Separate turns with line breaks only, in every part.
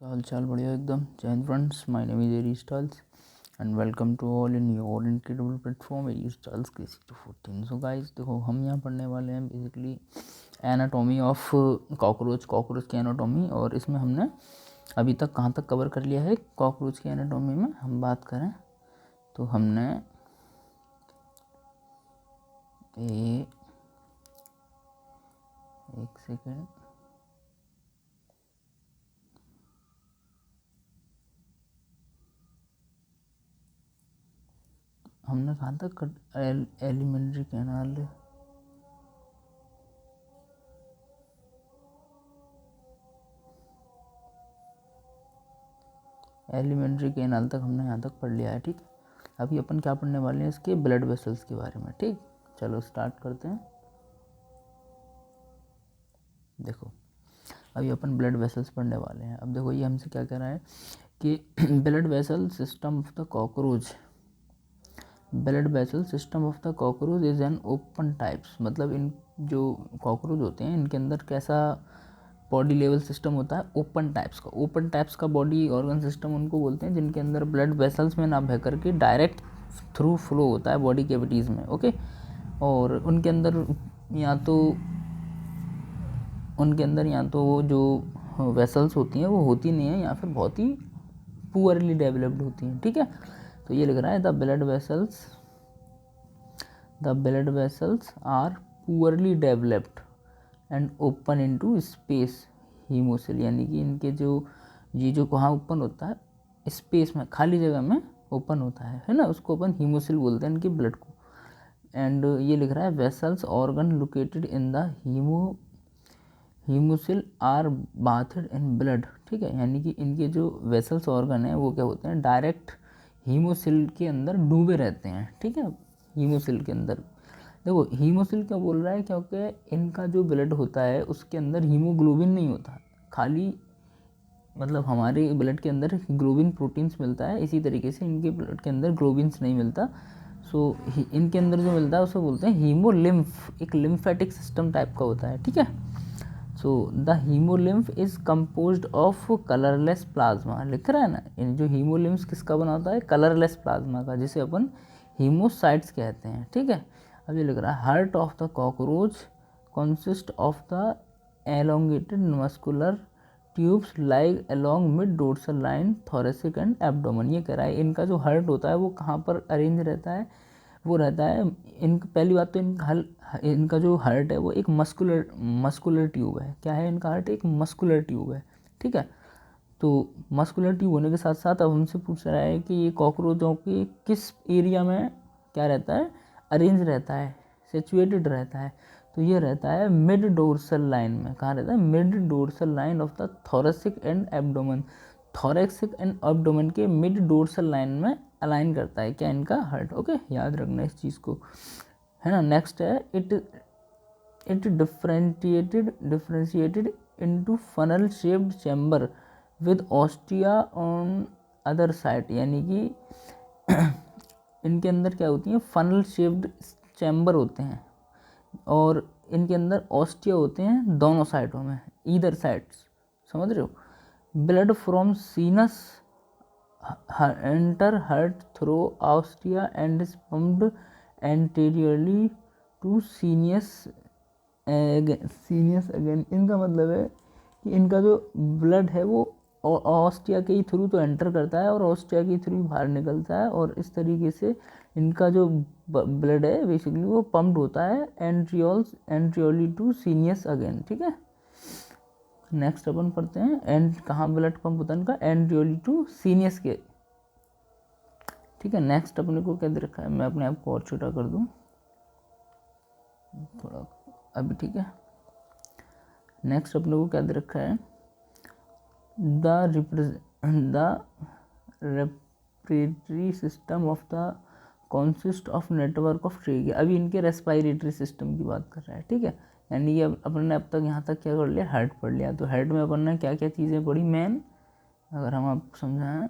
हाल चाल बढ़िया एकदम। जय Hind friends, my name is Ari Styles and welcome to all in your incredible platform Ari Styles KC214। So guys देखो, हम यहाँ पढ़ने वाले हैं बेसिकली एनाटॉमी ऑफ कॉकरोच की एनाटॉमी। और इसमें हमने अभी तक कहाँ तक कवर कर लिया है कॉकरोच की एनाटॉमी में हम बात करें तो हमने एक सेकेंड हमने कहाँ तक एलिमेंट्री कैनाल तक हमने यहाँ तक पढ़ लिया है। ठीक, अभी अपन क्या पढ़ने वाले हैं इसके ब्लड वेसल्स के बारे में। ठीक, चलो स्टार्ट करते हैं। देखो, अभी अपन ब्लड वेसल्स पढ़ने वाले हैं। अब देखो, ये हमसे क्या कह रहा है कि blood vessel system of the cockroach is an open types. मतलब इन जो कॉकरोच होते हैं इनके अंदर कैसा बॉडी लेवल सिस्टम होता है, ओपन टाइप्स का बॉडी ऑर्गन सिस्टम उनको बोलते हैं जिनके अंदर ब्लड वेसल्स में ना बह करके डायरेक्ट थ्रू फ्लो होता है बॉडी कैविटीज़ में। ओके, और उनके अंदर या तो वो जो वेसल्स होती हैं वो होती नहीं है या फिर बहुत ही पुअरली डेवलप्ड होती हैं। ठीक है, तो ये लिख रहा है the blood vessels are poorly developed and open into space haemocoel. यानी कि इनके जो कहाँ ओपन होता है, स्पेस में, खाली जगह में ओपन होता है ना, उसको अपन हीमोसिल बोलते हैं इनके ब्लड को। एंड ये लिख रहा है vessels organ located in the haemocoel are bathed in blood. ठीक है, यानी कि इनके जो वेसल्स ऑर्गन है वो क्या होते हैं, डायरेक्ट हीमोसिल के अंदर डूबे रहते हैं। ठीक है, हीमोसिल के अंदर देखो, हीमोसिल क्या बोल रहा है, क्योंकि इनका जो ब्लड होता है उसके अंदर हीमोग्लोबिन नहीं होता, खाली मतलब हमारे ब्लड के अंदर ग्लोबिन प्रोटीन्स मिलता है, इसी तरीके से इनके ब्लड के अंदर ग्लोबिन्स नहीं मिलता। सो इनके अंदर जो मिलता है उसे बोलते हैं हीमोलिम्फ, एक लिम्फेटिक सिस्टम टाइप का होता है। ठीक है, so the haemolymph is composed of colourless plasma. लिख रहा है ना, इन जो हीमोलिम्फ किसका बना होता है, कलरलेस प्लाज्मा का, जिसे अपन हीमोसाइट्स कहते हैं। ठीक है, अब ये लिख रहा है heart of the cockroach consist of the elongated muscular tubes like along mid dorsal line thoracic and abdomen. ये कह रहा है इनका जो हार्ट होता है वो कहाँ पर अरेंज रहता है, वो रहता है पहली बात तो इनका जो हार्ट है वो एक मस्कुलर ट्यूब है। क्या है इनका हार्ट, एक मस्कुलर ट्यूब है। ठीक है, तो मस्कुलर ट्यूब होने के साथ साथ अब हमसे पूछ रहा है कि ये कॉकरोचों के किस एरिया में क्या रहता है, अरेंज रहता है, सिचुएटेड रहता है। तो ये रहता है मिड डोर्सल लाइन में। कहाँ रहता है, mid dorsal line of the thoracic and abdomen. Thoracic and abdomen के मिड डोर्सल लाइन में अलाइन करता है क्या इनका हार्ट। ओके, याद रखना इस चीज़ को, है ना। नेक्स्ट है it differentiated into funnel shaped chamber with ostia on other side. यानी कि इनके अंदर क्या होती है, फनल शेप्ड चैम्बर होते हैं और इनके अंदर ऑस्टिया होते हैं दोनों साइडों में, ईदर साइड्स, समझ रहे हो। Blood from sinus enter heart through ostia and is pumped anteriorly to sinus again. इनका मतलब है कि इनका जो ब्लड है वो ऑस्टिया के ही थ्रू तो एंटर करता है और ऑस्टिया के थ्रू बाहर निकलता है, और इस तरीके से इनका जो ब्लड है बेसिकली वो पम्प्ड होता है एंट्रियोली टू सीनियस अगेन। ठीक है, नेक्स्ट अपन पढ़ते हैं एंड कहाँ ब्लड पंप होता है इनका, एंट्रियोली टू सीनियस के। ठीक है, नेक्स्ट अपने को क्या दे रखा है, मैं अपने आप को और छोटा कर दूँ थोड़ा अभी। ठीक है, नेक्स्ट अपने को क्या दे रखा है, the respiratory system of the consist of network of trachea. अभी इनके रेस्पिरेटरी सिस्टम की बात कर रहा है। ठीक है, यानी ये अपन ने अब तक यहाँ तक क्या कर लिया, हार्ट पढ़ लिया। तो हार्ट में अपन ने क्या क्या चीज़ें पढ़ी मेन, अगर हम आपको समझाएं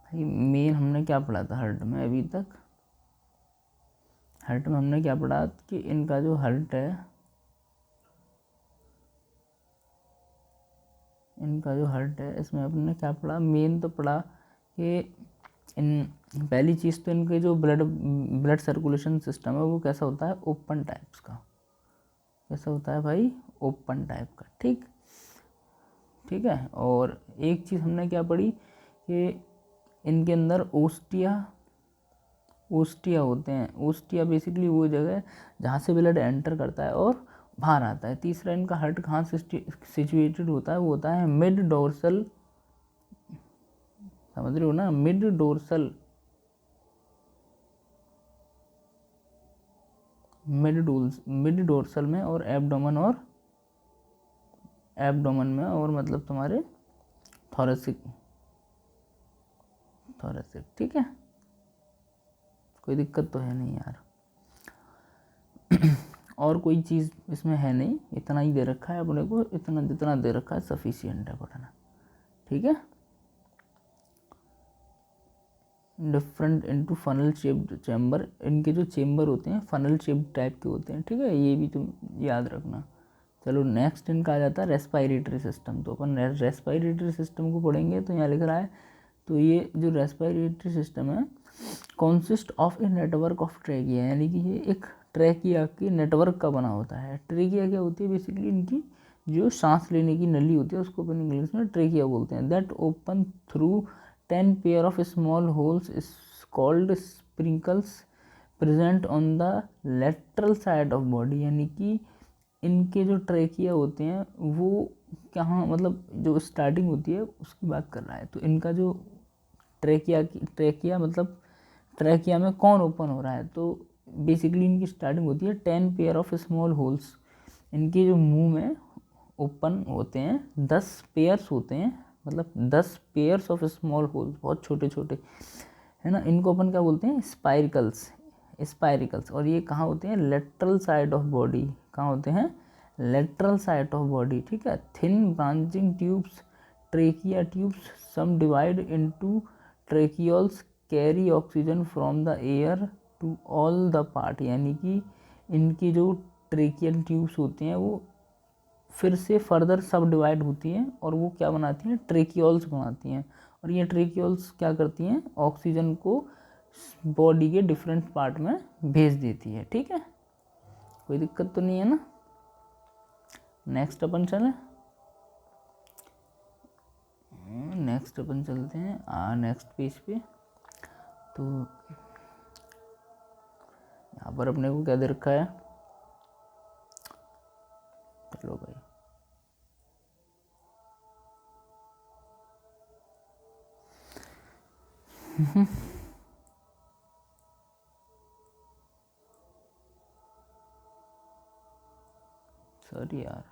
भाई, मेन हमने क्या पढ़ा था हार्ट में अभी तक। हार्ट में हमने क्या पढ़ा कि इनका जो हार्ट है इनका जो हार्ट है इसमें अपने क्या पढ़ा, मेन तो पढ़ा कि इन पहली चीज़ तो इनके जो ब्लड सर्कुलेशन सिस्टम है वो कैसा होता है, ओपन टाइप्स का। कैसा होता है भाई, ओपन टाइप का। ठीक है। और एक चीज़ हमने क्या पढ़ी कि इनके अंदर ओस्टिया होते हैं। ओस्टिया बेसिकली वो जगह है जहाँ से ब्लड एंटर करता है और बाहर आता है। तीसरा, इनका हार्ट कहाँ सिचुएटेड होता है, वो होता है मिड डोर्सल, समझ रहे हो ना, मिड डोर्सल में, और एब्डोमेन में, और मतलब तुम्हारे थोरेसिक। ठीक है, कोई दिक्कत तो है नहीं यार। और कोई चीज़ इसमें है नहीं, इतना ही दे रखा है अपने को, इतना जितना दे रखा है सफिशिएंट है पढ़ना। ठीक है। Different into funnel shaped chamber, इनके जो चेम्बर होते हैं फनल शेप्ड टाइप के होते हैं। ठीक है, ये भी तुम याद रखना। चलो नेक्स्ट इनका आ जाता है रेस्पायरेटरी सिस्टम। तो अपन रेस्पायरेटरी सिस्टम को पढ़ेंगे। तो यहाँ लिख रहा है, तो ये जो रेस्पायरेटरी सिस्टम है consist of a network of trachea, यानी कि ये एक ट्रैकिया के नेटवर्क का बना होता है। ट्रैकिया क्या होती है, बेसिकली इनकी जो सांस लेने की नली होती है उसको अपन इंग्लिश में ट्रैकिया बोलते हैं। That open through 10 pair of small holes is called sprinkles present on the lateral side of body, यानी कि इनके जो ट्रैकिया होते हैं वो कहाँ, मतलब जो स्टार्टिंग होती है उसकी बात कर रहा है। तो इनका जो ट्रैकिया मतलब ट्रैकिया में कौन ओपन हो रहा है, तो बेसिकली इनकी स्टार्टिंग होती है 10 पेयर ऑफ स्मॉल होल्स। इनके जो मुंह में ओपन होते हैं 10 पेयर्स होते हैं, मतलब 10 पेयर्स ऑफ स्मॉल होल्स, बहुत छोटे छोटे, है ना। इनको अपन क्या बोलते हैं, स्पायरिकल्स। और ये कहाँ होते हैं, लेटरल साइड ऑफ बॉडी। कहाँ होते हैं, लेटरल साइड ऑफ बॉडी। ठीक है। Thin branching tubes, trachea tubes, some divide into tracheoles, carry oxygen from the air to all the part, यानी कि इनकी जो ट्रेकियल ट्यूब्स होती हैं वो फिर से फर्दर सब डिवाइड होती हैं और वो क्या बनाती हैं, ट्रेकियोल्स बनाती हैं। और ये ट्रेकियोल्स क्या करती हैं, ऑक्सीजन को बॉडी के डिफरेंट पार्ट में भेज देती है। ठीक है, कोई दिक्कत तो नहीं है ना। नेक्स्ट अपन चलते हैं नेक्स्ट पेज पे। तो यहाँ पर अपने को क्या दे रखा है, चलो भाई सॉरी यार।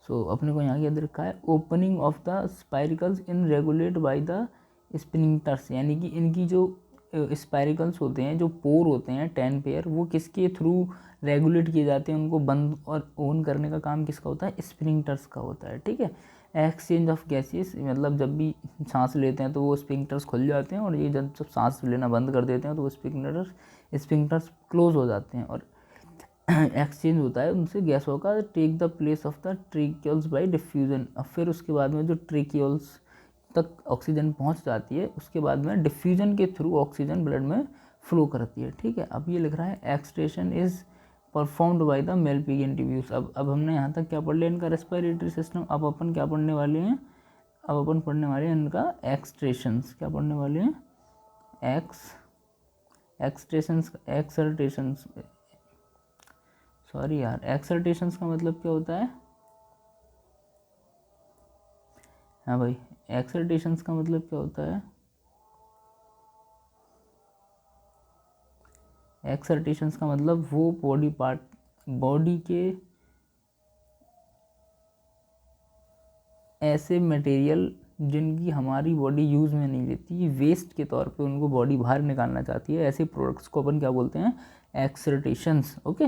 सो अपने को यहाँ क्या दे रखा है, opening of the spiracles in regulate by the sphincters, यानी कि इनकी जो स्पाइरिकल्स होते हैं, जो पोर होते हैं 10 पेयर, वो किसके थ्रू रेगुलेट किए जाते हैं, उनको बंद और ऑन करने का काम किसका होता है, स्प्रिंक्टर्स का होता है। ठीक है। एक्सचेंज ऑफ गैसेस, मतलब जब भी सांस लेते हैं तो वो स्प्रिंक्टर्स खुल जाते हैं, और ये जब सांस लेना बंद कर देते हैं तो वो स्प्रिंक्टर्स क्लोज हो जाते हैं, और एक्सचेंज होता है उनसे गैसों का, take the place of the tracheoles by diffusion. अब फिर उसके बाद में जो ट्रेकियोल्स तक ऑक्सीजन पहुंच जाती है, उसके बाद में डिफ्यूजन के थ्रू ऑक्सीजन ब्लड में फ्लो करती है। ठीक है। अब ये लिख रहा है excretion is performed by the Malpighian tubules. अब हमने यहाँ तक क्या पढ़ लिया इनका रेस्पिरेटरी सिस्टम। अब अपन क्या पढ़ने वाले हैं, अब अपन पढ़ने वाले हैं इनका एक्सट्रेशंस। क्या पढ़ने वाले हैं, एक्सल्टेशंस। सॉरी यार, एक्सल्टेशंस का मतलब क्या होता है, हाँ भाई, एक्सल्टेशंस का मतलब क्या होता है, एक्सल्टेशंस का मतलब वो बॉडी पार्ट, बॉडी के ऐसे मटेरियल जिनकी हमारी बॉडी यूज़ में नहीं लेती, वेस्ट के तौर पे उनको बॉडी बाहर निकालना चाहती है, ऐसे प्रोडक्ट्स को अपन क्या बोलते हैं, एक्सल्टेशंस। ओके।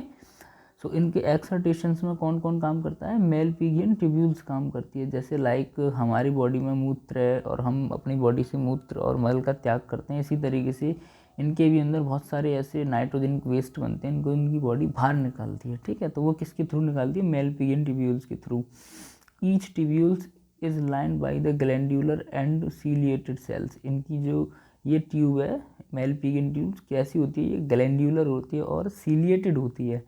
सो इनके एक्सल्टेशंस में कौन कौन काम करता है, मेलपिगियन ट्यूब्यूल्स काम करती है। जैसे लाइक हमारी बॉडी में मूत्र है और हम अपनी बॉडी से मूत्र और मल का त्याग करते हैं, इसी तरीके से इनके भी अंदर बहुत सारे ऐसे नाइट्रोजन वेस्ट बनते हैं, इनको इनकी बॉडी बाहर निकालती है। ठीक है। तो वो किसके थ्रू निकालती है, मेलपिगियन ट्यूब्यूल्स के through. Each tubules is lined by the glandular and ciliated cells. इनकी जो ये ट्यूब है मेलपिगियन ट्यूब कैसी होती है, ये ग्लैंडुलर होती है और सीलिएटेड होती है।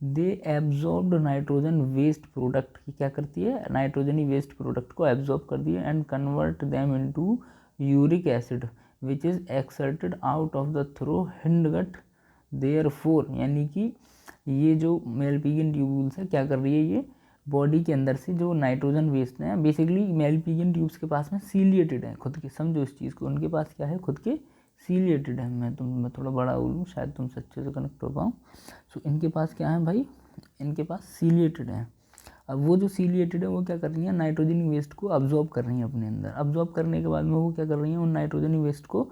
They absorbed nitrogen waste product की क्या करती है, नाइट्रोजनी वेस्ट प्रोडक्ट को एब्जॉर्ब कर दिए and convert them into uric acid which is excreted out of the through hindgut. Therefore यानी कि ये जो मेलपिगियन ट्यूब्यूल्स है क्या कर रही है, ये बॉडी के अंदर से जो नाइट्रोजन वेस्ट है, बेसिकली मेलपिगियन ट्यूब्स के पास में सीलिएटेड है खुद के, समझो इस चीज़ को, उनके पास क्या है खुद के सीलिएटेड है। मैं थोड़ा बड़ा बोलूँ शायद तुमसे अच्छे से कनेक्ट हो पाऊँ। सो इनके पास क्या है भाई, इनके पास सीलिएटेड है। अब वो जो सीलिएटेड है वो क्या कर रही है, नाइट्रोजन वेस्ट को अब्जॉर्ब कर रही है अपने अंदर। अब्जॉर्ब करने के बाद में वो क्या कर रही है, उन नाइट्रोजन वेस्ट को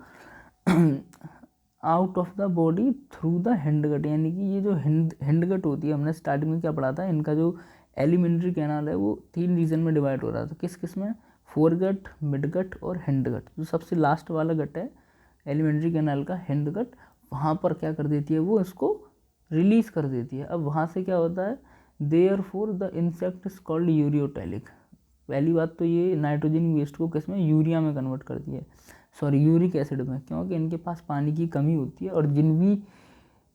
out of the body through the hindgut. यानी कि ये जो हिंडगट होती है, हमने स्टार्टिंग में क्या पढ़ा था, इनका जो एलिमेंट्री कैनाल है वो 3 रीजन में डिवाइड हो रहा था। किस किस में, फोरगट, मिडगट और हिंडगट। जो सबसे लास्ट वाला गट है एलिमेंट्री कैनाल का, हिंडगट, वहाँ पर क्या कर देती है वो इसको रिलीज कर देती है। अब वहाँ से क्या होता है, therefore the insect is called ureotelic. पहली बात तो ये नाइट्रोजन वेस्ट को किस में, यूरिया में कन्वर्ट करती है, सॉरी यूरिक एसिड में, क्योंकि इनके पास पानी की कमी होती है और जिन भी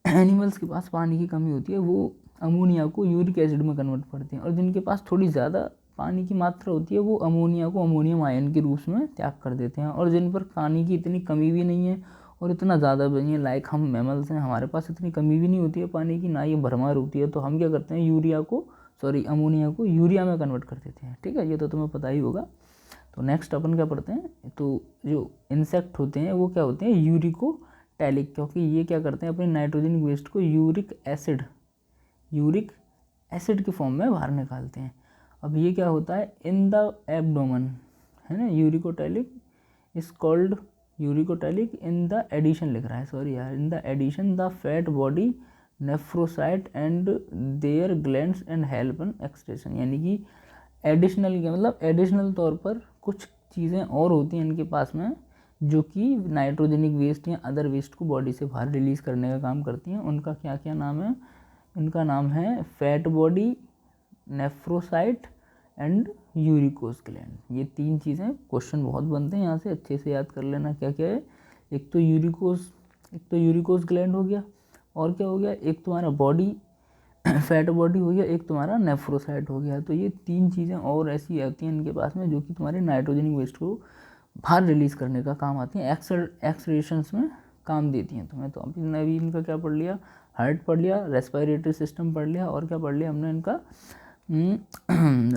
एनिमल्स के पास पानी की कमी होती है वो अमोनिया को यूरिक एसिड में कन्वर्ट करते हैं, और जिनके पास थोड़ी ज़्यादा पानी की मात्रा होती है वो अमोनिया को अमोनियम आयन के रूप में त्याग कर देते हैं। और जिन पर पानी की इतनी कमी भी नहीं है और इतना ज़्यादा भी नहीं है, लाइक हम मैमल्स हैं, हमारे पास इतनी कमी भी नहीं होती है पानी की, ना ये भरमार होती है, तो हम क्या करते हैं अमोनिया को यूरिया में कन्वर्ट कर देते हैं। ठीक है, ये तो तुम्हें पता ही होगा। तो नेक्स्ट अपन क्या पढ़ते हैं, तो जो इंसेक्ट होते हैं वो क्या होते हैं, यूरिकोटैलिक, क्योंकि ये क्या करते हैं अपने नाइट्रोजन वेस्ट को यूरिक एसिड के फॉर्म में बाहर निकालते हैं। अब ये क्या होता है, इन द एब्डोमेन, है ना, uricotelic is called uricotelic in the addition लिख रहा है, सॉरी यार, in the addition the fat body nephrocyte and their glands and help in excretion. यानी कि एडिशनल क्या मतलब, एडिशनल तौर पर कुछ चीज़ें और होती हैं इनके पास में जो कि नाइट्रोजनिक वेस्ट या अदर वेस्ट को बॉडी से बाहर रिलीज़ करने का काम करती हैं। उनका क्या क्या नाम है, इनका नाम है fat body, nephrocyte and यूरिकोस gland. ये 3 चीज़ें क्वेश्चन बहुत बनते हैं यहाँ से, अच्छे से याद कर लेना क्या क्या है। एक तो यूरिकोस ग्लैंड हो गया, और क्या हो गया, एक तुम्हारा बॉडी फैट बॉडी हो गया, एक तुम्हारा नेफ्रोसाइट हो गया। तो ये 3 चीज़ें और ऐसी आती हैं इनके पास में जो कि तुम्हारे नाइट्रोजनिक वेस्ट को बाहर रिलीज़ करने का काम आती हैं, एक्सक्रीशंस में काम देती हैं तुम्हें। तो अभी इनका क्या पढ़ लिया, हार्ट पढ़ लिया, रेस्पिरेटरी सिस्टम पढ़ लिया, और क्या पढ़ लिया हमने इनका,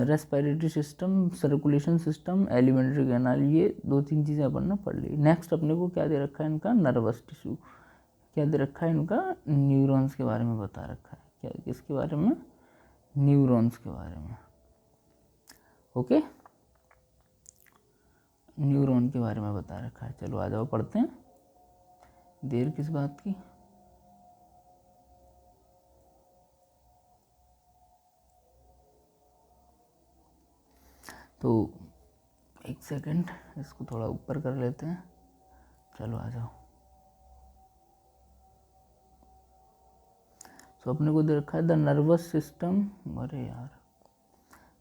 respiratory system, circulation system, alimentary canal, ये 2-3 चीज़ें अपन ने पढ़ ली। नेक्स्ट अपने को क्या दे रखा है, इनका नर्वस टिश्यू, क्या दे रखा है, इनका न्यूरॉन्स के बारे में बता रखा है। क्या, किसके बारे में, न्यूरॉन्स के बारे में। ओके, न्यूरॉन के बारे में बता रखा है। चलो आ जाओ पढ़ते हैं, देर किस बात की। तो एक सेकंड, इसको थोड़ा ऊपर कर लेते हैं। चलो आ जाओ। तो अपने को दे रखा है द नर्वस सिस्टम, अरे यार,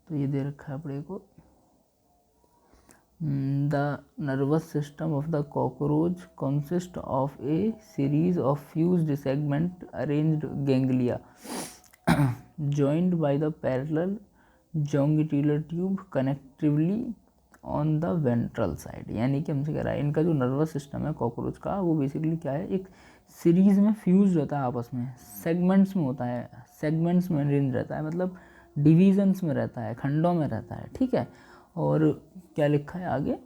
तो ये दे रखा है अपने को the nervous system of the cockroach consist of A series of fused segment arranged ganglia joined by the parallel longitudinal tube connectively on the ventral side। यानी कि हमसे कह रहा है इनका जो नर्वस सिस्टम है कॉकरोच का, वो बेसिकली क्या है, एक सीरीज में फ्यूज रहता है आपस में, सेगमेंट्स में होता है, सेगमेंट्स में अरेंज रहता है, मतलब डिवीजन्स में रहता है, खंडों में रहता है। ठीक है, और क्या लिखा है आगे,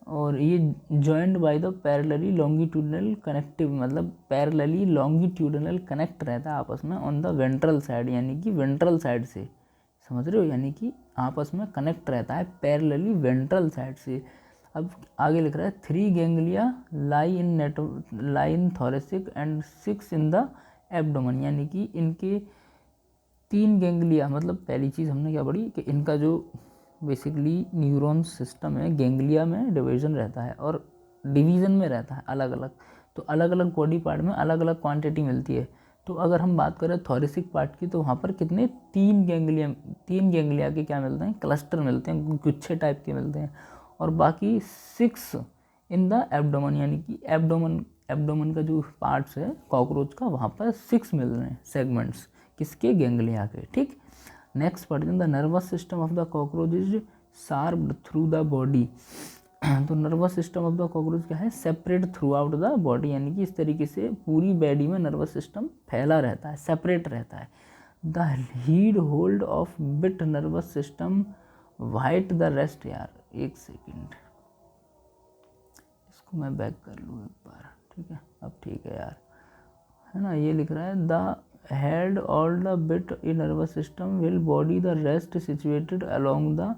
और ये joined by the parallelly longitudinal connective, मतलब पैरेलली लॉन्गिट्यूडनल कनेक्ट रहता है आपस में ऑन द वेंट्रल साइड, यानी कि वेंट्रल साइड से, समझ रहे हो, यानी कि आपस में कनेक्ट रहता है पैरेलली वेंट्रल साइड से। अब आगे लिख रहा है 3 ganglia lie in thoracic and 6 in the abdomen. यानी कि इनके 3 गैंग्लिया, मतलब पहली चीज़ हमने क्या पढ़ी कि इनका जो बेसिकली न्यूरॉन सिस्टम है, गैंग्लिया में डिवीज़न रहता है और डिवीज़न में रहता है अलग अलग, तो अलग अलग बॉडी पार्ट में अलग अलग क्वांटिटी मिलती है। तो अगर हम बात करें थोरेसिक पार्ट की, तो वहाँ पर कितने 3 गैंग्लिया के क्या मिलते हैं, क्लस्टर मिलते हैं, गुच्छे टाइप के मिलते हैं, और बाकी 6 इन द एब्डोमन, यानी कि एब्डोमन का जो पार्ट्स है कॉकरोच का, वहाँ पर 6 मिल रहे हैं सेगमेंट्स, किसके, गैंग्लिया के। ठीक, नेक्स्ट पढ़ते हैं, the nervous system of the cockroach is sharped through the body. तो nervous system of the cockroach क्या है, separate throughout the body, यानी कि इस तरीके से पूरी बॉडी में नर्वस सिस्टम फैला रहता है, सेपरेट रहता है। The lead hold of bit nervous system white the rest. यार एक सेकेंड, इसको मैं बैक कर लूँ एक बार, ठीक है, अब ठीक है यार, है ना। ये लिख रहा है the head all the bit in nervous system will body the rest situated along the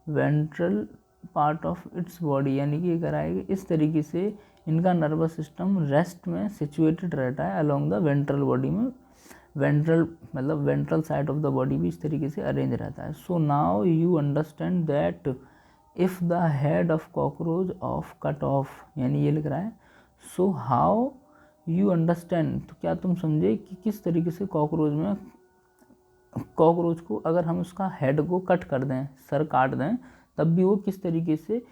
ventral part of its body, यानी कि ये कराएगा इस तरीके से इनका नर्वस सिस्टम रेस्ट में सिचुएटेड रहता है अलोंग द वेंट्रल बॉडी में, वेंट्रल मतलब ventral side of the body भी इस तरीके से अरेंज रहता है। So now you understand that if the head of cockroach of cut off, यानी ये लिख रहा है सो हाउ यू अंडरस्टैंड, तो क्या तुम समझे कि किस तरीके से कॉकरोच को अगर हम उसका हेड को कट कर दें, सर काट दें, तब भी वो किस तरीके से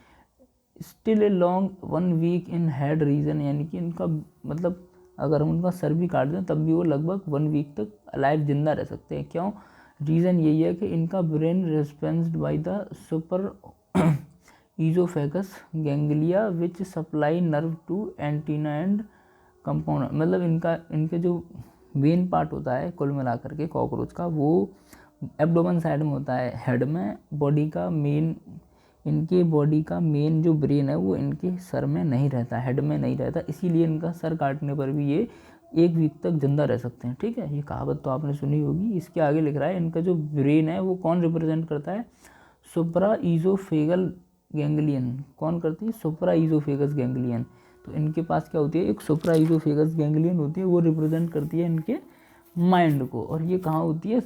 still a long 1 week in head region, यानी कि इनका मतलब अगर हम उनका सर भी काट दें तब भी वो लगभग 1 वीक तक अलाइव जिंदा रह सकते हैं। क्यों, रीज़न यही है कि इनका brain responsed by the super oesophagus ganglia which supply nerve to antenna and compound, मतलब इनके जो मेन पार्ट होता है कुल मिलाकर के कॉकरोच का, वो एब्डोमेन साइड में होता है, हेड में। इनके बॉडी का मेन जो ब्रेन है वो इनके सर में नहीं रहता, हेड में नहीं रहता, इसीलिए इनका सर काटने पर भी ये 1 वीक तक जिंदा रह सकते हैं। ठीक है, ये कहावत तो आपने सुनी होगी। इसके आगे लिख रहा है इनका जो ब्रेन है वो कौन रिप्रेजेंट करता है, सुप्रा ईजोफेगल गैंग्लियन। कौन करती है, सुप्रा ईजोफेगस गैंग्लियन। तो इनके पास क्या होती है, एक सुप्रा ईजोफेगस गैंग्लियन होती है, वो रिप्रेजेंट करती है इनके माइंड को। और ये कहाँ होती है,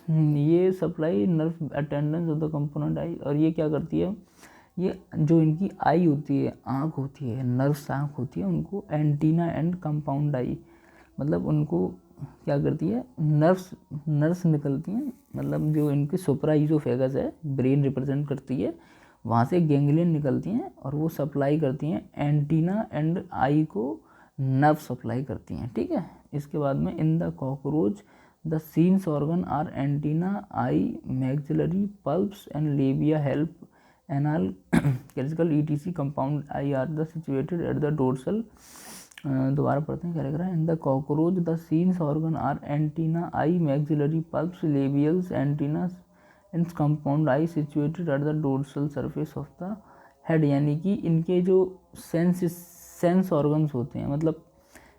ये supply nerve attendance of the component eye. और ये क्या करती है, ये जो इनकी आई होती है, आँख होती है, नर्व्स आँख होती है, उनको एंटीना एंड कंपाउंड आई, मतलब उनको क्या करती है, नर्व्स निकलती हैं, मतलब जो इनकी सुप्रा ईजोफेगस है, ब्रेन रिप्रेजेंट करती है, वहाँ से गैंग्लियन निकलती हैं और वो सप्लाई करती हैं एंटीना एंड आई को, नर्व सप्लाई करती हैं। ठीक है, इसके बाद में in the cockroach the sense organs are antenna, eye, maxillary, palps and labia help anal cercal ETC compound eye are the situated at the dorsal. दोबारा पढ़ते हैं, क्या लिख रहा है, in the cockroach the sense organs are antenna, eye, maxillary, palps, labials, antenna and compound eye situated at the dorsal surface of the head, यानी कि इनके जो सेंस ऑर्गन्स होते हैं, मतलब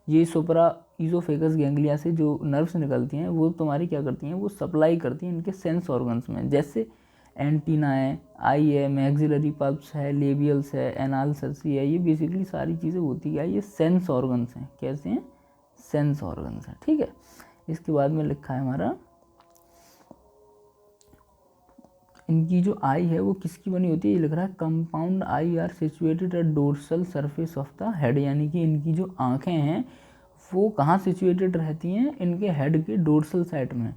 ये सुप्रा ईजोफेगस गैंग्लिया से जो नर्व्स निकलती हैं वो तुम्हारी क्या करती हैं, वो सप्लाई करती हैं इनके सेंस ऑर्गन्स में, जैसे एंटीना है, आई है, मैक्सिलरी पल्प्स है, लेबियल्स है, एनाल सरसी है, ये बेसिकली सारी चीज़ें होती है, ये सेंस ऑर्गन्स हैं। कैसे हैं, सेंस ऑर्गन्स हैं। ठीक है, इसके बाद में लिखा है हमारा, इनकी जो आई है वो किसकी बनी होती है, ये लिख रहा है compound eye are situated at dorsal surface of the head, यानी कि इनकी जो आँखें हैं वो कहाँ सिचुएटेड रहती हैं, इनके हेड के डोर्सल साइड में।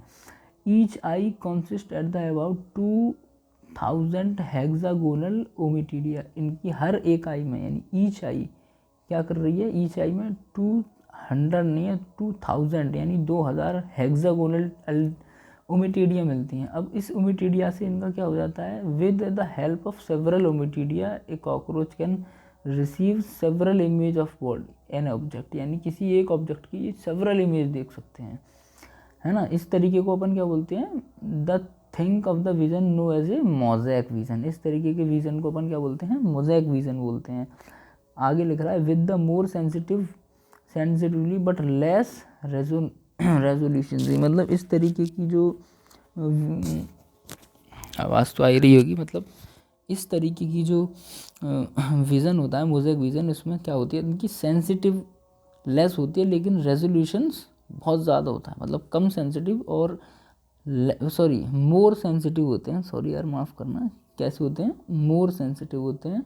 Each eye consist at the about 2000 hexagonal ommatidia, इनकी हर एक आई में, यानी ईच आई क्या कर रही है, ईच आई में 200 नहीं है 2000 यानी 2000 हेक्सागोनल ओमिटिडिया मिलती हैं। अब इस ओमिटिडिया से इनका क्या हो जाता है, with the help of several ommatidia a cockroach can receive several image of body an object, यानी किसी एक ऑब्जेक्ट की सेवरल इमेज देख सकते हैं, है ना। इस तरीके को अपन क्या बोलते हैं, the think of the vision known as a mosaic vision, इस तरीके के विजन को अपन क्या बोलते हैं, मोज़ेक विजन बोलते हैं। आगे लिख रहा है with the more sensitively but less resolution, मतलब इस तरीके की जो आवाज़ तो आ ही रही होगी, मतलब इस तरीके की जो विज़न होता है मोज़ेक विज़न, इसमें क्या होती है, इनकी सेंसिटिव लेस होती है लेकिन रेजोल्यूशंस बहुत ज़्यादा होता है, मतलब कम सेंसिटिव और मोर सेंसिटिव होते हैं, सॉरी यार माफ़ करना, कैसे होते हैं, मोर सेंसिटिव होते हैं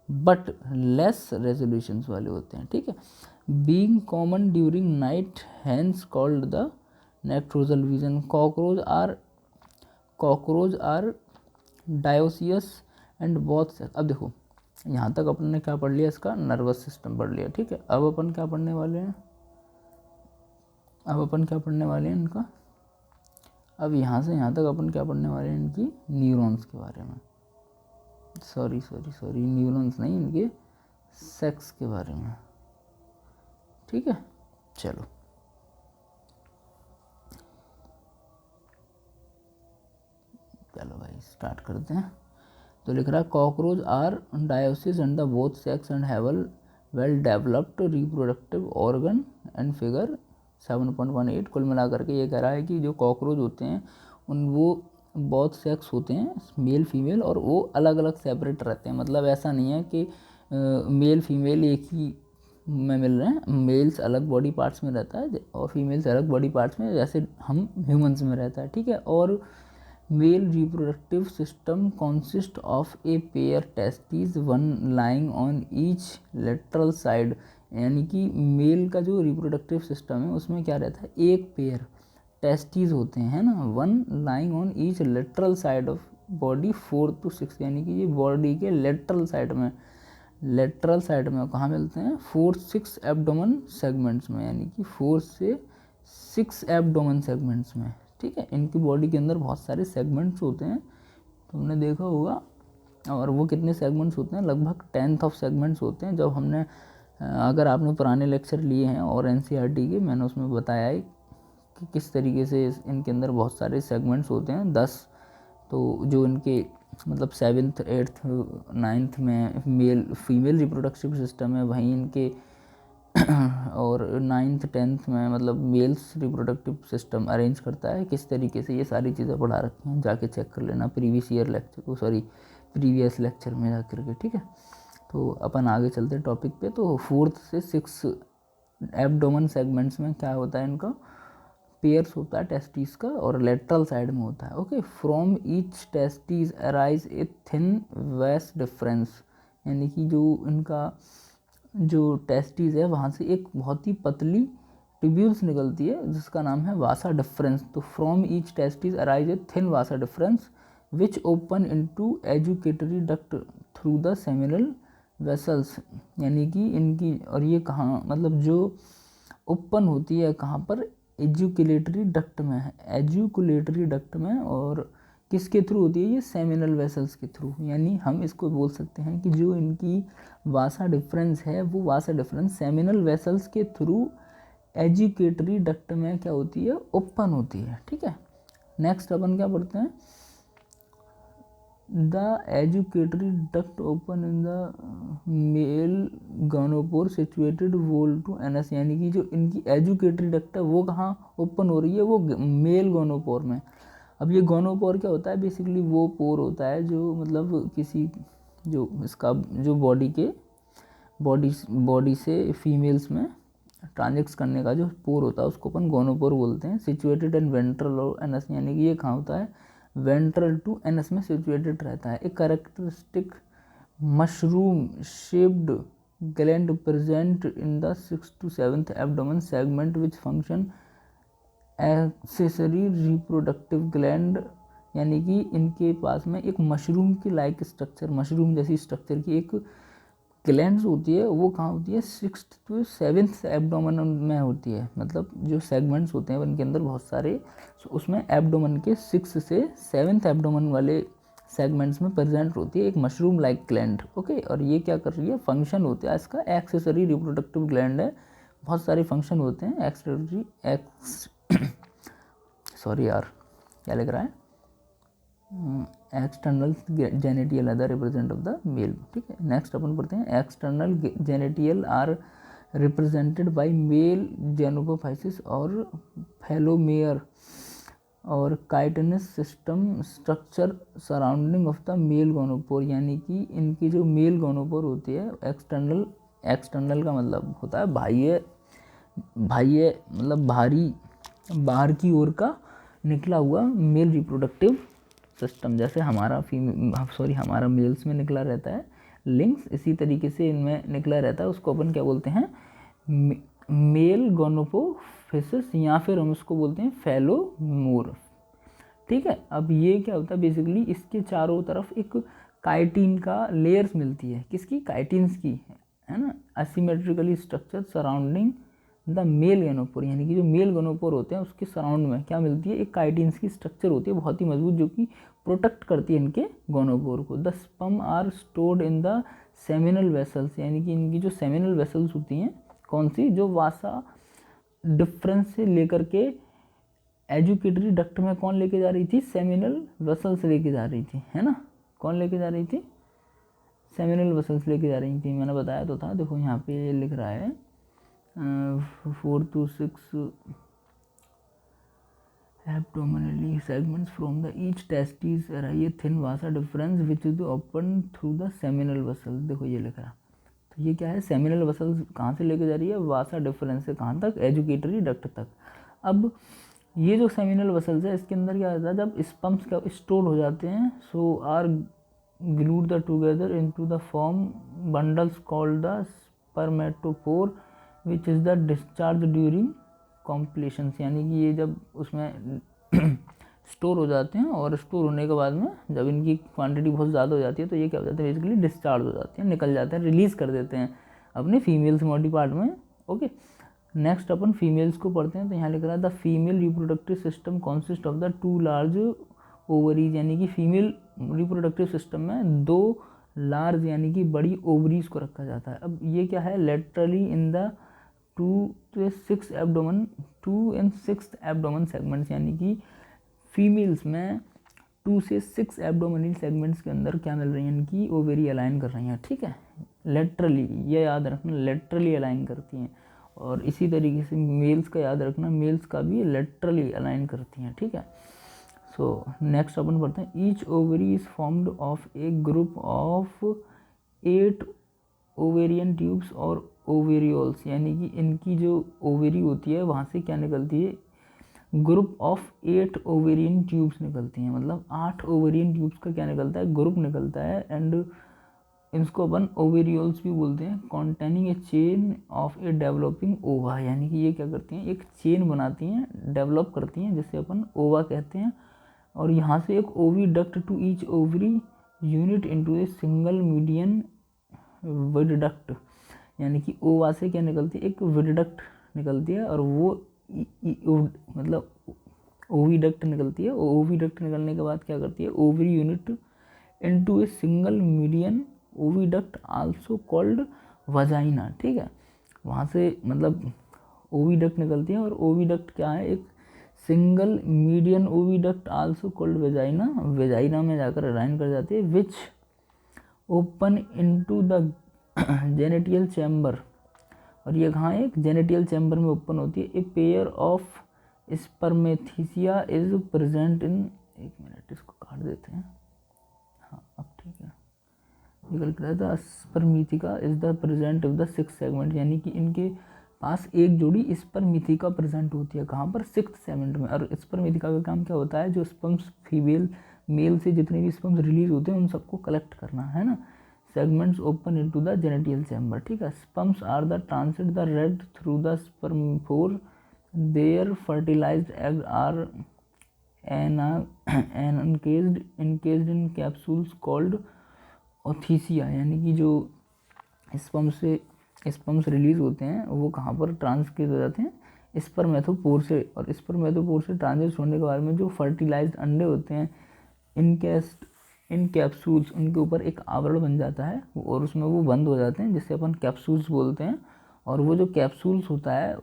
बट लेस रेजोल्यूशंस वाले होते हैं। ठीक है, being common during night hence called the nocturnal vision. Cockroach are dioecious and both. अब देखो यहाँ तक अपन ने क्या पढ़ लिया, इसका नर्वस सिस्टम पढ़ लिया, ठीक है। अब अपन क्या पढ़ने वाले हैं, इनका, अब यहाँ से यहाँ तक अपन क्या पढ़ने वाले हैं, इनकी न्यूरॉन्स के बारे में। सॉरी न्यूरॉन्स नहीं, इनके सेक्स के बारे में, ठीक है। चलो भाई स्टार्ट करते हैं। तो लिख रहा है cockroach are dioecious and the both sex and have well developed reproductive organ and figure 7.18। कुल मिलाकर के ये कह रहा है कि जो कॉकरोच होते हैं वो बोथ सेक्स होते हैं, मेल फीमेल, और वो अलग अलग सेपरेट रहते हैं। मतलब ऐसा नहीं है कि मेल फीमेल एक ही में मिल रहे हैं। मेल्स अलग बॉडी पार्ट्स में रहता है और फीमेल्स अलग बॉडी पार्ट्स में, जैसे हम ह्यूमंस में रहता है, ठीक है। और male reproductive system consist of a pair testis one lying on each lateral side. यानी कि मेल का जो रिप्रोडक्टिव सिस्टम है उसमें क्या रहता है, एक पेयर टेस्टिस होते हैं, है ना, one lying on each lateral side of body 4 to 6। यानी कि ये बॉडी के लेटरल साइड में कहाँ मिलते हैं, 4-6 एब्डोमेन सेगमेंट्स में, यानी कि 4 से 6 एब्डोमेन सेगमेंट्स में, ठीक है। इनकी बॉडी के अंदर बहुत सारे सेगमेंट्स होते हैं, तुमने देखा होगा। और वो कितने सेगमेंट्स होते हैं, लगभग 10th ऑफ सेगमेंट्स होते हैं। जब हमने अगर आपने पुराने लेक्चर लिए हैं और NCERT के, मैंने उसमें बताया है कि किस तरीके से इनके अंदर बहुत सारे सेगमेंट्स होते हैं, 10। तो जो इनके मतलब 7th 8th 9th में मेल फीमेल रिप्रोडक्टिव सिस्टम है, वहीं इनके और 9th 10th में मतलब मेल्स रिप्रोडक्टिव सिस्टम अरेंज करता है। किस तरीके से ये सारी चीज़ें पढ़ा रखी हैं, जाके चेक कर लेना प्रीवियस लेक्चर में जाकर के, ठीक है। तो अपन आगे चलते हैं टॉपिक पे। तो 4th से 6 एब्डोमेन सेगमेंट्स में क्या होता है, इनका पेयर्स होता है टेस्टिस का, और लेटरल साइड में होता है, okay. From each testis arise a thin वेस डिफरेंस। यानी कि जो इनका जो टेस्टिस है वहाँ से एक बहुत ही पतली ट्यूब्यूल्स निकलती है जिसका नाम है वासा डिफरेंस। तो from each testis arise a thin vasa deferens which open into ejaculatory duct through the seminal vessels. यानी कि इनकी, और ये कहाँ मतलब जो ओपन होती है कहाँ पर, एजुकुलेटरी डक्ट में है, एजुकुलेटरी डक्ट में। और किसके थ्रू होती है ये, सेमिनल वेसल्स के थ्रू। यानी हम इसको बोल सकते हैं कि जो इनकी वासा डिफरेंस है वो वासा डिफरेंस सेमिनल वेसल्स के थ्रू एजुकेटरी डक्ट में क्या होती है, ओपन होती है, ठीक है। नेक्स्ट अपन क्या पढ़ते हैं, the ejaculatory duct open in the male gonopore situated whole to anus. यानी कि जो इनकी एजुकेटरी डक्ट है वो कहाँ ओपन हो रही है, वो मेल गोनोपोर में। अब ये गोनोपोर क्या होता है, बेसिकली वो पोर होता है जो मतलब किसी जो इसका जो बॉडी से फीमेल्स में ट्रांजेक्ट करने का जो पोर होता है उसको अपन गोनोपोर बोलते हैं। सिचुएटेड इन वेंट्रल और एनस, यानी कि ये कहाँ होता है, वेंट्रल टू एनस में सिचुएटेड रहता है। एक characteristic mushroom shaped gland present in the 6th to 7th abdomen segment which function accessory reproductive gland. यानी कि इनके पास में एक मशरूम की लाइक स्ट्रक्चर, मशरूम जैसी स्ट्रक्चर की एक ग्लैंड्स होती है, वो कहाँ होती है, 6th to 7th एब्डोमेन में होती है। मतलब जो सेगमेंट्स होते हैं उनके अंदर बहुत सारे, उसमें एब्डोमेन के 6 से 7th एब्डोमेन वाले सेगमेंट्स में प्रेजेंट होती है एक मशरूम लाइक ग्लैंड, ओके। और ये क्या कर रही है, फंक्शन होता है इसका एक्सेसरी रिप्रोडक्टिव ग्लैंड है। बहुत सारे फंक्शन होते हैं सॉरी यार क्या लिख रहा है, external genitalia other represent of the male, ठीक है। नेक्स्ट अपन पढ़ते हैं, external genitalia are represented by male gonapophysis और फेलोमेयर और chitinous system structure surrounding of the male gonopore. यानी कि इनकी जो मेल गोनोपोर होती है, एक्सटर्नल का मतलब होता है बाह्य मतलब बाहर की ओर का निकला हुआ मेल रिप्रोडक्टिव सिस्टम। जैसे हमारा मेल्स में निकला रहता है लिंक्स, इसी तरीके से इनमें निकला रहता है। उसको अपन क्या बोलते हैं, मेल गोनोपोफिसिस या फिर हम उसको बोलते हैं फेलोमोर। ठीक है, अब ये क्या होता है बेसिकली, इसके चारों तरफ एक काइटिन का लेयर्स मिलती है, किसकी, काइटिन्स की, है ना, asymmetrically structure surrounding the male gonopore, यानी कि जो मेल गोनोपोर होते हैं उसके सराउंड में क्या मिलती है, एक काइटिन्स की स्ट्रक्चर होती है बहुत ही मजबूत, जो कि प्रोटेक्ट करती है इनके गोनोपोर को। The sperm are stored in the seminal vessels, यानी कि इनकी जो सेमिनल वेसल्स होती हैं, कौन सी, जो वासा डिफरेंस से लेकर के एजुकेटरी डक्ट में कौन लेके जा रही थी, सेमिनल वेसल्स लेके जा रही थी, है ना, कौन लेके जा रही थी, सेमिनल वेसल्स लेके जा रही थी, मैंने बताया तो था, देखो यहाँ पे लिख रहा है 4 to 6 abdominally segments from the each testes arise a thin vasa difference which is opened through the seminal vessel। देखो ये लिख रहा, तो ये क्या है, सेमिनल वेसल्स कहाँ से लेके जा रही है, वासा डिफरेंस से कहाँ तक, एजुकेटरी डक्ट तक। अब ये जो सेमिनल वेसल्स है इसके अंदर क्या होता है, जब स्पर्म्स का स्टोर हो जाते हैं, so are glued the together into the form bundles called the spermatophore which is the discharge during completions, यानी कि ये जब उसमें स्टोर हो जाते हैं और स्टोर होने के बाद में जब इनकी क्वांटिटी बहुत ज़्यादा हो जाती है तो ये क्या हो जाता है, बेसिकली डिस्चार्ज हो जाते हैं, निकल जाते हैं, रिलीज़ कर देते हैं अपने फीमेल्स बॉडी पार्ट में। ओके, नेक्स्ट अपन फीमेल्स को पढ़ते हैं, तो यहाँ लिख रहा है the female reproductive system consist of the 2 large ovaries, यानी कि फीमेल रिप्रोडक्टिव सिस्टम में 2 लार्ज यानी कि बड़ी ओवरीज को रखा जाता है। अब ये क्या है, laterally in the 2 to 6 abdomen, 2 and 6 abdomen segments, यानी कि फीमेल्स में 2 से 6 एब्डोमिनल सेगमेंट्स के अंदर क्या मिल रही है, इनकी ओवेरी अलाइन कर रही हैं। ठीक है, लेटरली, ये याद रखना, लेटरली अलाइन करती हैं, और इसी तरीके से मेल्स का याद रखना, मेल्स का भी लेटरली अलाइन करती हैं। ठीक है, सो नेक्स्ट अपन पढ़ते हैं, each ovary is formed of A group of 8 ovarian tubes और ओवेरियोल्स, यानी कि इनकी जो ओवेरी होती है वहाँ से क्या निकलती है, ग्रुप ऑफ 8 ओवेरियन ट्यूब्स निकलती हैं, मतलब 8 ओवेरियन ट्यूब्स का क्या निकलता है, ग्रुप निकलता है, एंड इसको अपन ओवेरियोल्स भी बोलते हैं, containing A chain of a developing ओवा, यानी कि ये क्या करती हैं, एक चेन बनाती हैं, डेवलप करती हैं, जिसे अपन ओवा कहते हैं, और यहाँ से एक oviduct to each ovary unit into a single median oviduct, यानी कि ओवा से क्या निकलती है, एक विडक्ट निकलती है, और वो मतलब ओविडक्ट निकलती है, ओविडक्ट निकलने के बाद क्या करती है, ovary unit into a single median oviduct also called vagina. ठीक है, वहाँ से मतलब ओविडक्ट निकलती है, और ओविडक्ट क्या है, एक single median oviduct also called vagina, vagina में जाकर अलाइन कर जाती है, which open into the genital chamber, और ये कहाँ एक जेनेटियल चैम्बर में ओपन होती है। A pair of spermathecae is present in, एक मिनट इसको काट देते हैं, हाँ अब ठीक है, निकल कर था, spermatheca is the present of the 6 segment, यानी कि इनके पास एक जोड़ी स्पर्मिथिका प्रेजेंट होती है, कहाँ पर, 6th सेगमेंट में। और स्पर्मिथिका का काम क्या होता है, जो स्पर्म्स फीमेल मेल से जितने भी स्पर्म्स रिलीज होते हैं उन सबको कलेक्ट करना, है ना। Segments open into the genital chamber. ठीक है, sperms are the transit the red through the spermatophore, their fertilised egg are encased in capsules called ootheca, यानी कि जो स्पर्म्स रिलीज होते हैं वो कहाँ पर ट्रांसक्रिट हो जाते हैं, स्पर्मेथोपोर से, और स्पर्मेथोपोर से ट्रांजिट होने के बाद में जो फर्टिलाइज्ड अंडे होते हैं इनकेस्ड इन कैप्सूल्स, उनके ऊपर एक आवरण बन जाता है और उसमें वो बंद हो जाते हैं, जिससे अपन कैप्सूल्स बोलते हैं। और वो जो कैप्सूल्स होता है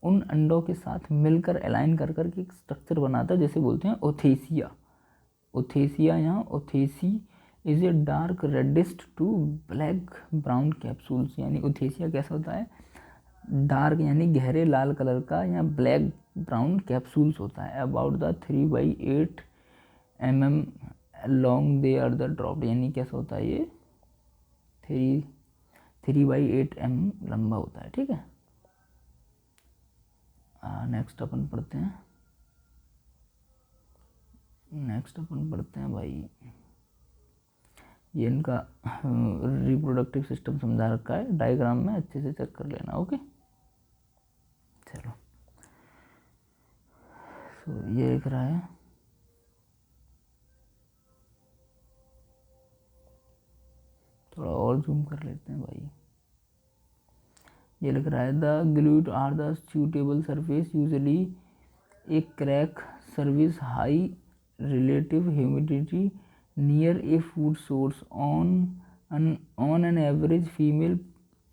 उन अंडों के साथ मिलकर अलाइन कर कर के एक स्ट्रक्चर बनाता है, जैसे बोलते हैं ओथेसिया। ओथेसिया यहाँ oothecae is a dark reddish to black brown capsules, यानी ओथेसिया कैसा होता है, डार्क यानी गहरे लाल कलर का या ब्लैक ब्राउन कैप्सूल्स होता है। About the 3/8 mm long they are the dropped, यानी कैसा होता है ये 3/8 mm लंबा होता है। ठीक है, नेक्स्ट अपन पढ़ते हैं भाई, ये इनका रिप्रोडक्टिव सिस्टम समझा रखा है डायग्राम में, अच्छे से चेक कर लेना। ओके। चलो, तो ये लिख रहा है, थोड़ा और जूम कर लेते हैं भाई। ये लिख रहा है the glued are the suitable surface usually a crack service high relative humidity near a food source on an average female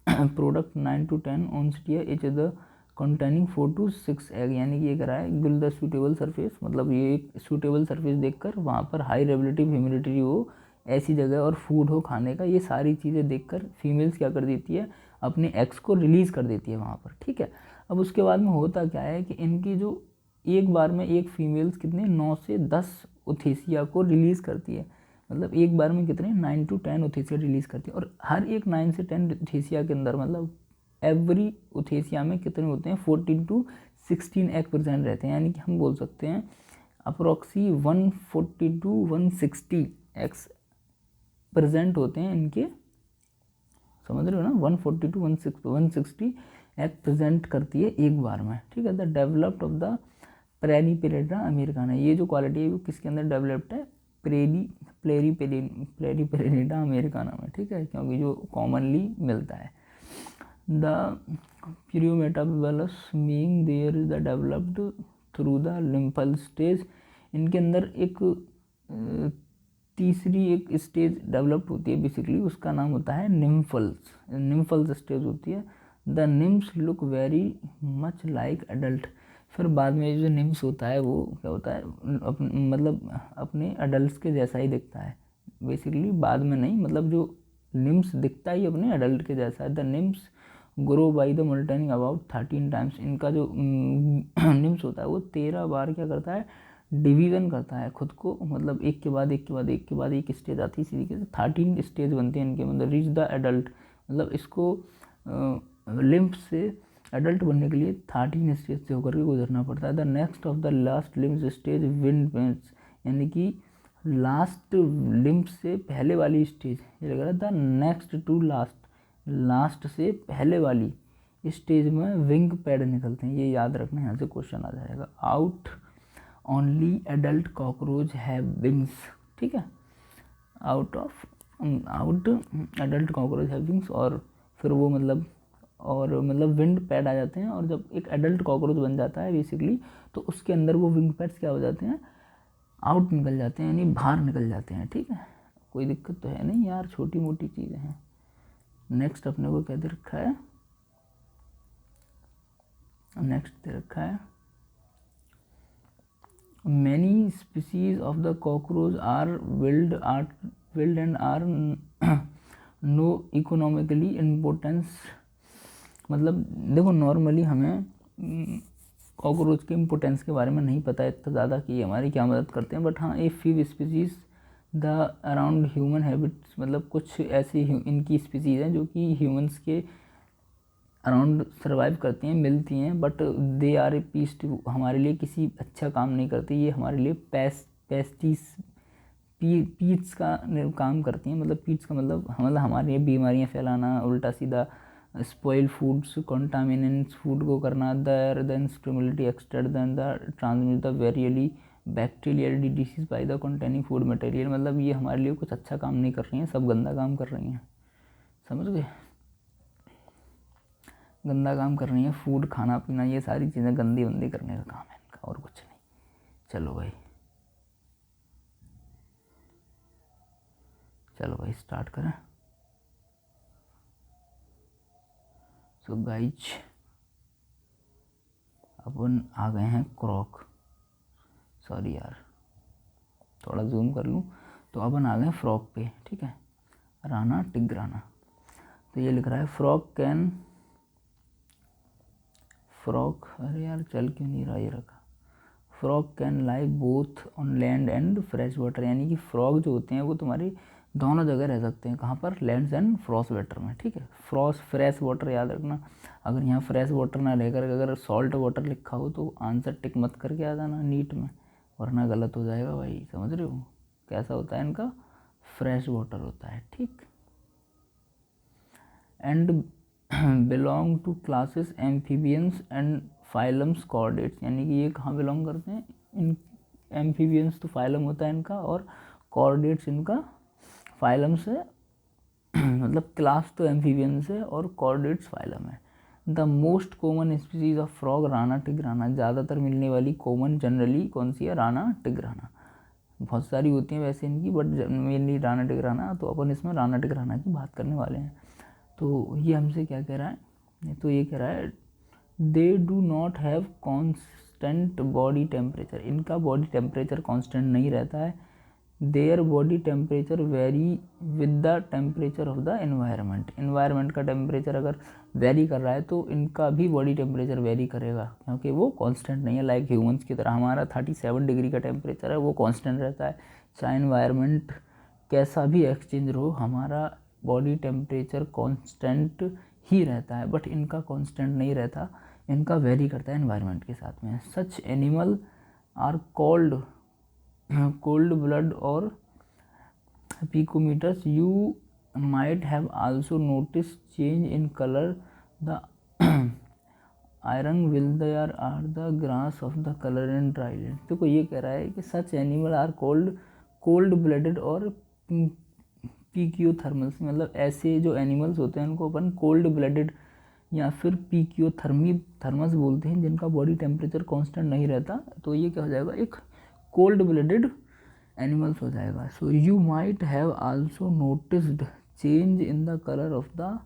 product 9 to 10 ऑन्स्टिया each the containing 4 to 6 egg. यानी कि ये कह रहा है गिल द सूटेबल सरफेस, मतलब ये एक सूटेबल सरफेस देखकर वहाँ पर हाई रिलेटिव ह्यूमिडिटी हो, ऐसी जगह और फूड हो खाने का, ये सारी चीज़ें देखकर फीमेल्स क्या कर देती है, अपने एग्स को रिलीज़ कर देती है वहाँ पर, ठीक है। अब उसके बाद में होता क्या है कि इनकी जो एक बार में एक फीमेल्स कितने 9 से 10 उथेसिया को रिलीज़ करती है, मतलब एक बार में कितने 9 to 10 उथेसिया रिलीज़ करती है। और हर एक 9 से 10 उथेसिया के अंदर मतलब एवरी उथेसिया में कितने होते हैं 14 to 16 एग प्रेजेंट रहते हैं। यानी कि हम बोल सकते हैं अप्रोक्सी 140 to 160 एग्स प्रेजेंट होते हैं इनके, समझ रहे हो ना, 140 to 160 एग प्रेजेंट करती है एक बार में, ठीक है। The developed of the Periplaneta americana, ये जो क्वालिटी है वो किसके अंदर डेवलप्ड है, प्लेरीपेरेटा अमेरिकाना में, ठीक है, क्योंकि जो कॉमनली मिलता है। The paurometabolous meaning there is the developed through the nymphal stage, इनके अंदर एक तीसरी एक स्टेज डेवलप होती है बेसिकली, उसका नाम होता है निम्फल्स स्टेज होती है। The NIMS look very much like adult, फिर बाद में जो निम्स होता है वो क्या होता है, मतलब अपने एडल्ट के जैसा ही दिखता है बेसिकली, बाद में नहीं, मतलब जो निम्स दिखता ही अपने एडल्ट के जैसा है। The NIMS grow by the multiplying about 13 times, इनका जो निम्स होता है वो 13 बार क्या करता है, डिवीज़न करता है खुद को, मतलब एक के बाद एक के बाद एक के बाद एक स्टेज आती है, इसी तरीके से 13 स्टेज बनते हैं इनके, मतलब रीच द एडल्ट, मतलब इसको लिम्फ से एडल्ट बनने के लिए 13 स्टेज से होकर के गुजरना पड़ता है। The next of the last lymph stage wind paints, यानी कि लास्ट लिम्फ से पहले वाली स्टेज, ये लग रहा है द नेक्स्ट टू लास्ट से पहले वाली स्टेज में विंग पैड निकलते हैं, ये याद रखना, यहाँ से क्वेश्चन आ जाएगा। Out only adult cockroach have wings, ठीक है, out adult cockroach have wings, और फिर वो मतलब विंग पैड आ जाते हैं, और जब एक एडल्ट कॉकरोच बन जाता है बेसिकली तो उसके अंदर वो विंग पैड्स क्या हो जाते हैं, आउट निकल जाते हैं, यानी बाहर निकल जाते हैं, ठीक है। कोई दिक्कत तो है नहीं यार, छोटी मोटी चीज़ें हैं। नेक्स्ट अपने को क्या दे रखा है, नेक्स्ट दे रखा है many species of the cockroach are wild and are no economically importance, मतलब देखो नॉर्मली हमें कॉकरोच के इम्पोर्टेंस के बारे में नहीं पता है इतना ज़्यादा कि हमारी क्या मदद करते हैं, बट हाँ a few species the around human habits, मतलब कुछ ऐसी इनकी स्पीसीज़ हैं जो कि ह्यूमंस के अराउंड सर्वाइव करती हैं, मिलती हैं, बट दे आर ए पीस्ट, हमारे लिए किसी अच्छा काम नहीं करती, ये हमारे लिए पीट्स का काम करती हैं, मतलब पीट्स का मतलब हमारे लिए बीमारियां फैलाना, उल्टा सीधा स्पॉइल फूड्स, कॉन्टामिनेंट्स फूड को करना, then stimulate excited then the transmit the वेरियली bacterial disease by the containing food material, मतलब ये हमारे लिए कुछ अच्छा काम नहीं कर रही हैं, सब गंदा काम कर रही हैं, समझ गए, गंदा काम कर रही हैं, फूड खाना पीना ये सारी चीज़ें गंदी वंदी करने का काम है इनका, और कुछ नहीं। चलो भाई स्टार्ट करें। सो गाइज अपन आ गए हैं क्रॉक, सॉरी यार थोड़ा जूम कर लूँ, तो अपन आ गए फ्रॉक पे, ठीक है, राना टिग्राना। तो ये लिख रहा है फ्रॉक, अरे यार चल क्यों नहीं रहा ये रखा, frog can live both on land and fresh water, यानी कि फ्रॉग जो होते हैं वो तुम्हारी दोनों जगह रह सकते हैं, कहाँ पर, लैंड एंड फ्रॉश वाटर में, ठीक है। फ्रेश वाटर याद रखना, अगर यहाँ फ्रेश वाटर ना लेकर अगर सॉल्ट वाटर लिखा हो तो आंसर टिक मत करके आ जाना नीट में, वरना गलत हो जाएगा भाई, समझ रहे हो कैसा होता है इनका, फ्रेश वाटर होता है, ठीक। And belong to classes amphibians and phylums chordates, यानी कि ये कहाँ बिलोंग करते हैं, इन एम्फीबियंस तो फाइलम होता है इनका, और कॉर्डेट्स इनका फाइलम से मतलब क्लास तो एम्फीबियंस है और कॉर्डेट्स फाइलम है। The most common species of frog Rana tigrina, ज़्यादातर मिलने वाली कॉमन जनरली कौन सी है, राना टिग्राना। बहुत सारी होती हैं वैसे इनकी, बट मेनली राना टिग्राना, तो अपन इसमें राना टिग्राना की बात करने वाले हैं। तो ये हमसे क्या कह रहा है, तो ये कह रहा है they do not have constant body temperature, इनका बॉडी टेम्परेचर कॉन्स्टेंट नहीं रहता है। Their body temperature vary with the temperature of the environment, environment का टेम्परेचर अगर वेरी कर रहा है तो इनका भी बॉडी टेम्परेचर वेरी करेगा, क्योंकि वो कांस्टेंट नहीं है। लाइक ह्यूमंस की तरह हमारा 37 डिग्री का टेम्परेचर है, वो कांस्टेंट रहता है। चाहे एनवायरनमेंट कैसा भी एक्सचेंज हो, हमारा बॉडी टेम्परेचर कांस्टेंट ही रहता है, बट इनका कांस्टेंट नहीं रहता, इनका वेरी करता है एनवायरनमेंट के साथ में। Such animal are called cold blood or picometers. You might have also noticed change in color. The iron will there are the grass of the color and dry land. देखो ये कह रहा है कि such animal are called cold blooded और पिकियोथर्मल्स, मतलब ऐसे जो एनिमल्स होते हैं उनको अपन कोल्ड ब्लडेड या फिर पिकियोथर्मस बोलते हैं, जिनका बॉडी टेम्परेचर कांस्टेंट नहीं रहता। तो ये क्या हो जाएगा, एक कोल्ड ब्लडेड एनिमल्स हो जाएगा। So you might have also noticed change in the colour of the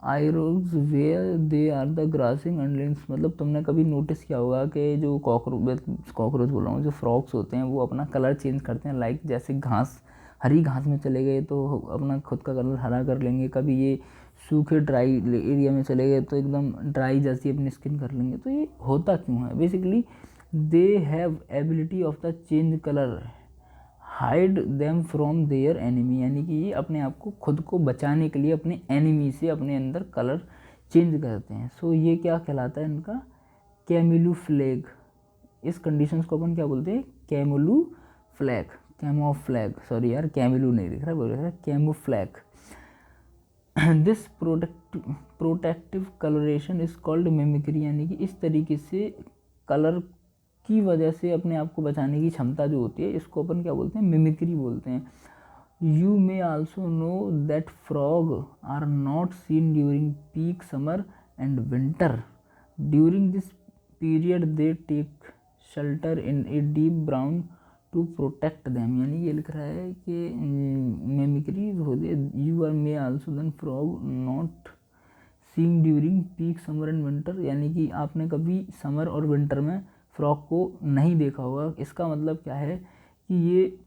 frogs where they are the grassing underlings, मतलब तुमने कभी नोटिस किया होगा कि जो कॉकरोच बोल रहा हूँ, जो फ्रॉक्स होते हैं वो अपना कलर चेंज करते हैं। लाइक जैसे घास, हरी घास में चले गए तो अपना खुद का कलर हरा कर लेंगे, कभी ये सूखे ड्राई एरिया में चले गए तो एकदम ड्राई जैसी अपनी स्किन कर लेंगे। तो ये होता क्यों है, basically they have ability of the change colour hide them from their enemy, यानी कि ये अपने आप को खुद को बचाने के लिए अपने एनिमी से अपने अंदर कलर चेंज करते हैं। सो ये क्या कहलाता है इनका, कैमोफ्लेग। इस कंडीशंस को अपन क्या बोलते हैं, कैमोफ्लैग, सॉरी यार कैमिलू नहीं दिख रहा, बोल रहा है camouflage. This protective colouration is called mimicry, यानी कि इस तरीके से कलर की वजह से अपने आप को बचाने की क्षमता जो होती है, इसको अपन क्या बोलते हैं, मिमिक्री बोलते हैं। You may also know that frog are not seen during peak summer and winter, during this period they take shelter in a deep brown to protect them, यानी ये लिख रहा है कि मिमिक्री होती है। You are may also then frog not seeing during peak summer and winter, यानी कि आपने कभी समर और विंटर में फ्रॉग को नहीं देखा होगा। इसका मतलब क्या है कि ये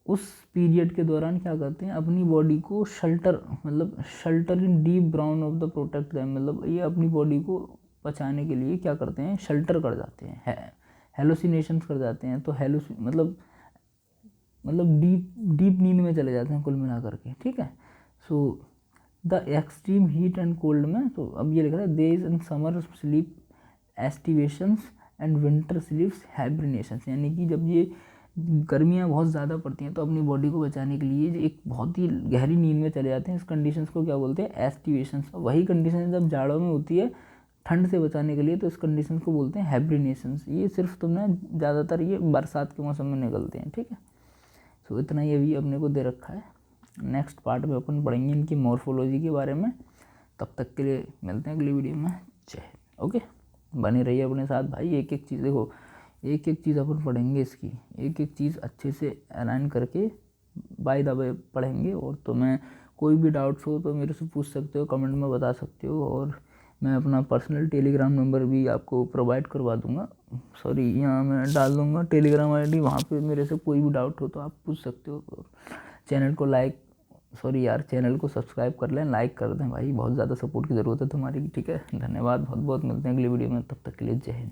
उस पीरियड के दौरान क्या करते हैं, अपनी बॉडी को शेल्टर, मतलब shelter in deep brown of the protect them, मतलब ये अपनी बॉडी को बचाने के लिए क्या करते हैं, शेल्टर कर जाते हैं, हेलोसिनेशंस कर जाते हैं। तो मतलब डीप नींद में चले जाते हैं कुल मिला करके, ठीक है। So the extreme heat and cold में, तो अब ये लिख रहा है days in summer sleep aestivations and winter sleeps hibernations, यानी कि जब ये गर्मियाँ बहुत ज़्यादा पड़ती हैं तो अपनी बॉडी को बचाने के लिए एक बहुत ही गहरी नींद में चले जाते हैं। इस कंडीशंस को क्या बोलते हैं, एस्टिवेशंस। वही कंडीशन जब जाड़ों में होती है ठंड से बचाने के लिए, तो इस कंडीशन को बोलते हैं हाइब्रिनेशंस। ये सिर्फ तुमने ज़्यादातर ये बरसात के मौसम में निकलते हैं, ठीक है। सो इतना ही अभी अपने को दे रखा है। नेक्स्ट पार्ट में अपन पढ़ेंगे इनकी मॉर्फोलॉजी के बारे में। तब तक के लिए मिलते हैं अगली वीडियो में। जय हिंद। ओके, बने रहिए अपने साथ भाई। एक एक चीज़ देखो, एक एक चीज़ अपन पढ़ेंगे, इसकी एक एक चीज़ अच्छे से अलाइन करके बाय द वे पढ़ेंगे। और तुम्हें कोई भी डाउट्स हो तो मेरे से पूछ सकते हो, कमेंट में बता सकते हो, और मैं अपना पर्सनल टेलीग्राम नंबर भी आपको प्रोवाइड करवा दूंगा। सॉरी, यहाँ मैं डाल दूंगा टेलीग्राम आईडी, वहाँ पे मेरे से कोई भी डाउट हो तो आप पूछ सकते हो। चैनल को सब्सक्राइब कर लें, लाइक कर दें भाई, बहुत ज़्यादा सपोर्ट की ज़रूरत है तुम्हारी, ठीक है। धन्यवाद, बहुत बहुत मिलते हैं अगली वीडियो में, तब तक के लिए जय हिंद।